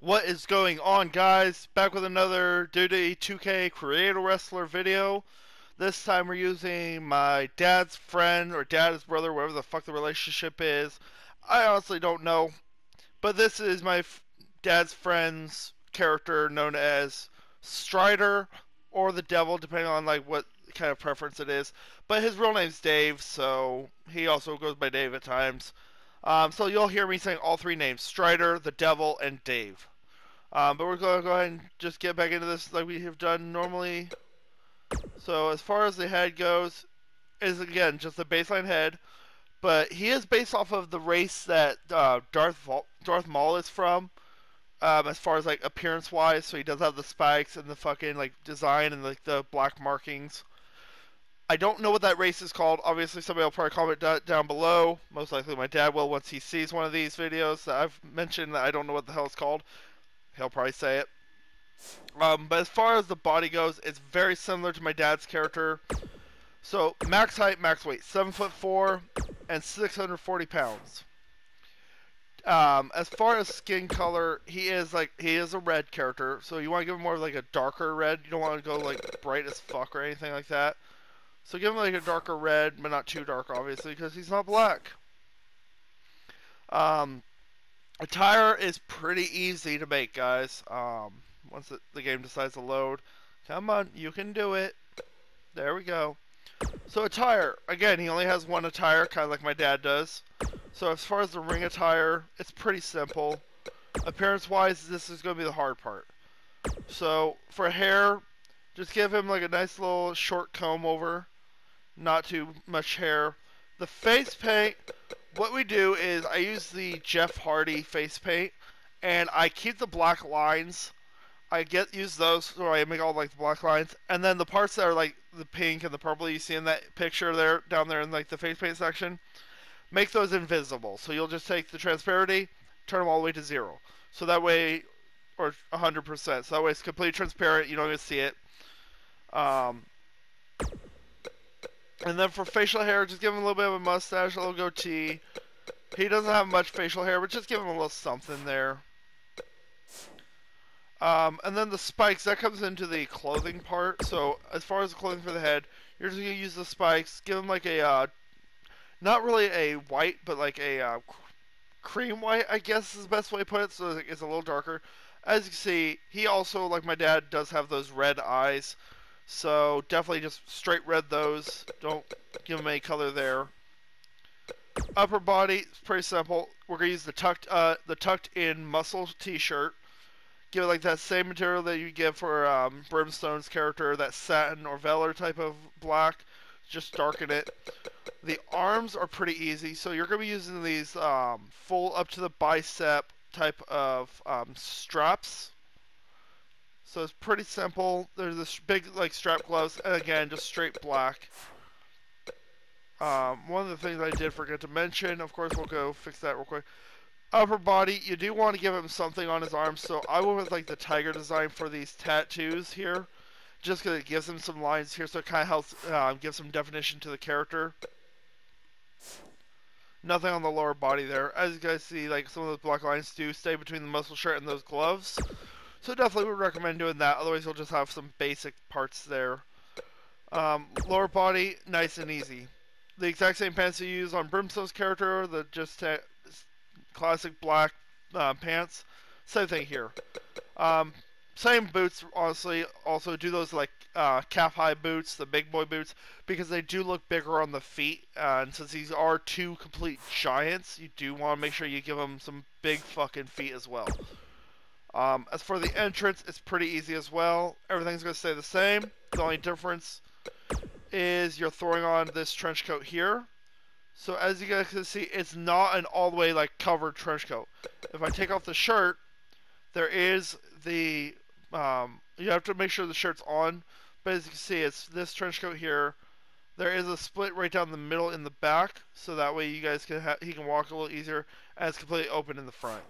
What is going on, guys? Back with another WWE 2K Creator Wrestler video. This time we're using my dad's friend or dad's brother, whatever the fuck the relationship is. I honestly don't know. But this is my dad's friend's character known as Stryder or the Devil, depending on like what kind of preference it is. But his real name's Dave, so he also goes by Dave at times. So you'll hear me saying all three names: Stryder, the Devil, and Dave. But we're going to go ahead and just get back into this like we have done normally. So as far as the head goes, is again just the baseline head, but he is based off of the race that Darth Maul is from. As far as like appearance wise, so he does have the spikes and the fucking like design and like the black markings. I don't know what that race is called. Obviously, somebody will probably comment down below. Most likely, my dad will once he sees one of these videos that I've mentioned that I don't know what the hell it's called. He'll probably say it. But as far as the body goes, it's very similar to my dad's character. So max height, max weight, 7'4" and 640 pounds. As far as skin color, he is a red character, so you want to give him more of like a darker red. You don't want to go like bright as fuck or anything like that. So give him like a darker red, but not too dark, obviously, because he's not black. Attire is pretty easy to make, guys. Once the game decides to load. Come on, you can do it. There we go. So attire, again, he only has one attire, kind of like my dad does. So as far as the ring attire, it's pretty simple. Appearance-wise, this is going to be the hard part. So for hair, just give him like a nice little short comb over. Not too much hair. The face paint, what we do is I use the Jeff Hardy face paint, and I keep the black lines. I use those so I make all like the black lines, and then the parts that are like the pink and the purple you see in that picture there down there in like the face paint section, make those invisible. So you'll just take the transparency, turn them all the way to 0. So that way, or 100%. So that way it's completely transparent. You don't even see it. And then for facial hair, just give him a little bit of a mustache, a little goatee. He doesn't have much facial hair, but just give him a little something there. And then the spikes, that comes into the clothing part. So as far as the clothing for the head, you're just going to use the spikes. Give him like a, not really a white, but like a cream white, I guess is the best way to put it. So it's a little darker. As you can see, he also, like my dad, does have those red eyes. So definitely just straight red those. Don't give him any color there. Upper body, it's pretty simple. We're going to use the tucked in muscle t-shirt. Give it like that same material that you give for Brimstone's character, that satin or velour type of black. Just darken it. The arms are pretty easy, so you're going to be using these full up to the bicep type of straps. So it's pretty simple. There's this big like strap gloves, and again, just straight black. One of the things I did forget to mention, of course, we'll go fix that real quick. Upper body, you do want to give him something on his arms, so I went with like the tiger design for these tattoos here, just because it gives him some lines here, so it kind of helps give some definition to the character. Nothing on the lower body there. As you guys see, like some of those black lines do stay between the muscle shirt and those gloves. So definitely would recommend doing that, otherwise you'll just have some basic parts there. Lower body, nice and easy. The exact same pants you use on Brimstone's character, the just classic black pants. Same thing here. Same boots, honestly. Also do those like calf-high boots, the big boy boots, because they do look bigger on the feet. And since these are two complete giants, you do want to make sure you give them some big fucking feet as well. As for the entrance, it's pretty easy as well. Everything's going to stay the same. The only difference is you're throwing on this trench coat here. So as you guys can see, it's not an all the way like covered trench coat. If I take off the shirt, there is the, you have to make sure the shirt's on. But as you can see, it's this trench coat here. There is a split right down the middle in the back. So that way you guys can he can walk a little easier. And it's completely open in the front.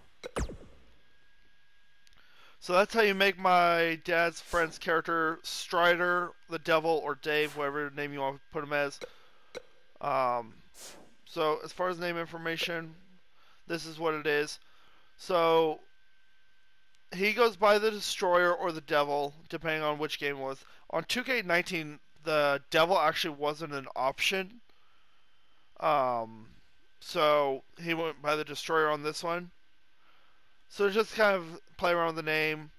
So that's how you make my dad's friend's character, Stryder, the Devil, or Dave, whatever name you want to put him as. So as far as name information, this is what it is. So he goes by the Destroyer or the Devil, depending on which game it was. On 2K19, the Devil actually wasn't an option. So he went by the Destroyer on this one. So just kind of play around with the name.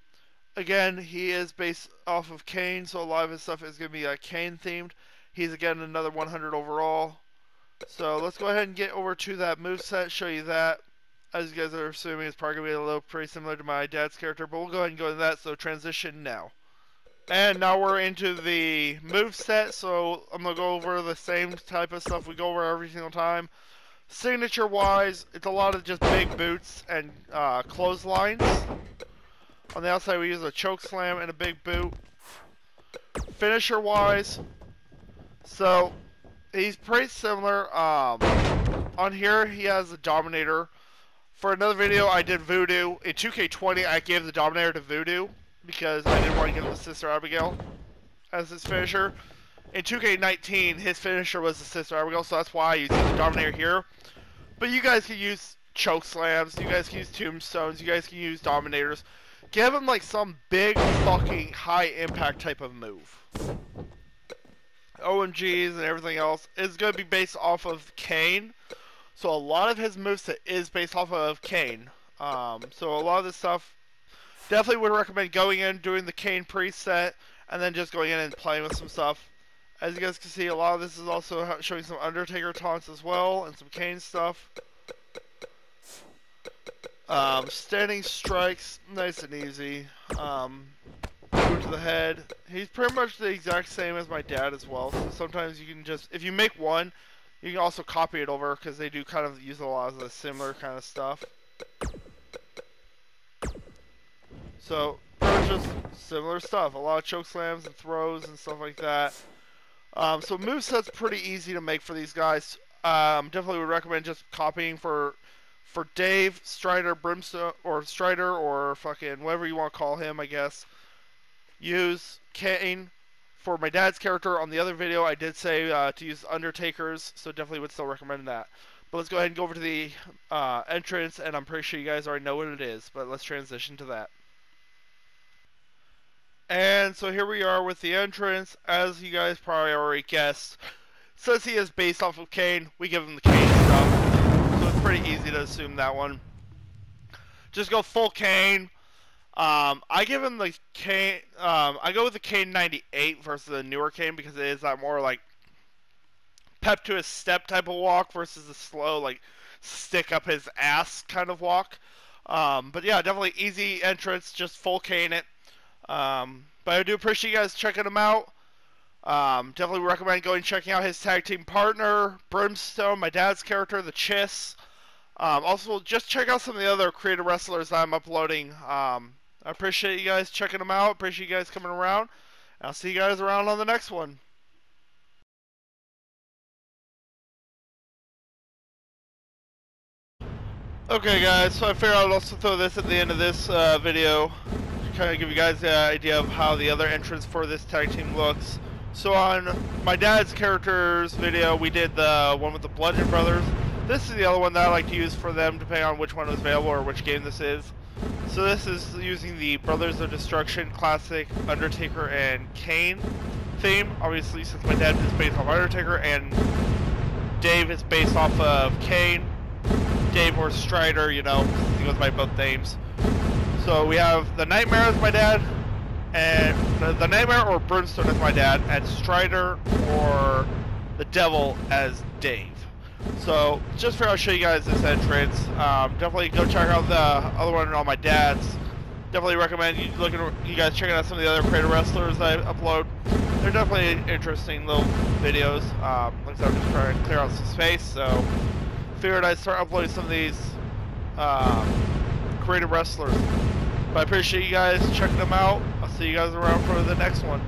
Again, he is based off of Kane, so a lot of his stuff is going to be Kane themed. He's again another 100 overall. So let's go ahead and get over to that moveset, show you that. As you guys are assuming, it's probably going to be a little pretty similar to my dad's character, but we'll go ahead and go into that, so transition now. And now we're into the moveset, so I'm going to go over the same type of stuff we go over every single time. Signature-wise, it's a lot of just big boots and clotheslines. On the outside, we use a choke slam and a big boot. Finisher-wise, so he's pretty similar. On here, he has a Dominator. For another video, I did Voodoo. In 2K20, I gave the Dominator to Voodoo because I didn't want to give the Sister Abigail as his finisher. In 2K19, his finisher was the Sister Abigail, so that's why I used the Dominator here. But you guys can use choke slams, you guys can use tombstones, you guys can use Dominators. Give him like some big fucking high impact type of move. OMGs and everything else is going to be based off of Kane. So a lot of his moveset is based off of Kane. So a lot of this stuff, definitely would recommend going in, doing the Kane preset, and then just going in and playing with some stuff. As you guys can see, a lot of this is also showing some Undertaker taunts as well, and some Kane stuff. Standing strikes, nice and easy. Boot to the head. He's pretty much the exact same as my dad as well. So sometimes you can just, if you make one, you can also copy it over because they do kind of use a lot of the similar kind of stuff. So, pretty much just similar stuff. A lot of choke slams and throws and stuff like that. So moveset's pretty easy to make for these guys. Definitely would recommend just copying for Dave, Stryder, Brimstone, or Stryder, or fucking whatever you want to call him, I guess. Use Kane. For my dad's character, on the other video, I did say to use Undertakers, so definitely would still recommend that. But let's go ahead and go over to the entrance, and I'm pretty sure you guys already know what it is, but let's transition to that. And so here we are with the entrance. As you guys probably already guessed, since he is based off of Kane, we give him the Kane stuff. So it's pretty easy to assume that one. Just go full Kane. I give him the Kane, I go with the Kane 98 versus the newer Kane because it is that more like pep to his step type of walk versus the slow, like stick up his ass kind of walk. But yeah, definitely easy entrance, just full Kane it. But I do appreciate you guys checking him out. Definitely recommend going and checking out his tag team partner, Brimstone, my dad's character, the Chiss. Also, just check out some of the other creative wrestlers I'm uploading. I appreciate you guys checking them out. Appreciate you guys coming around. I'll see you guys around on the next one. Okay guys, so I figured I'd also throw this at the end of this video to kind of give you guys the idea of how the other entrance for this tag team looks. So on my dad's character's video, we did the one with the Bludgeon Brothers. This is the other one that I like to use for them, depending on which one is available or which game this is. So this is using the Brothers of Destruction Classic Undertaker and Kane theme. Obviously, since my dad is based off Undertaker and Dave is based off of Kane. Dave or Stryder, you know, he goes by both names. So we have the Nightmare as my dad, and the Nightmare or Brimstone as my dad, and Stryder or the Devil as Dave. So just for I'll show you guys this entrance. Definitely go check out the other one on my dad's. Definitely recommend you guys checking out some of the other creative wrestlers I upload. They're definitely interesting little videos. Like I said, I'm just trying to clear out some space, so figured I'd start uploading some of these creative wrestlers. But I appreciate you guys checking them out. I'll see you guys around for the next one.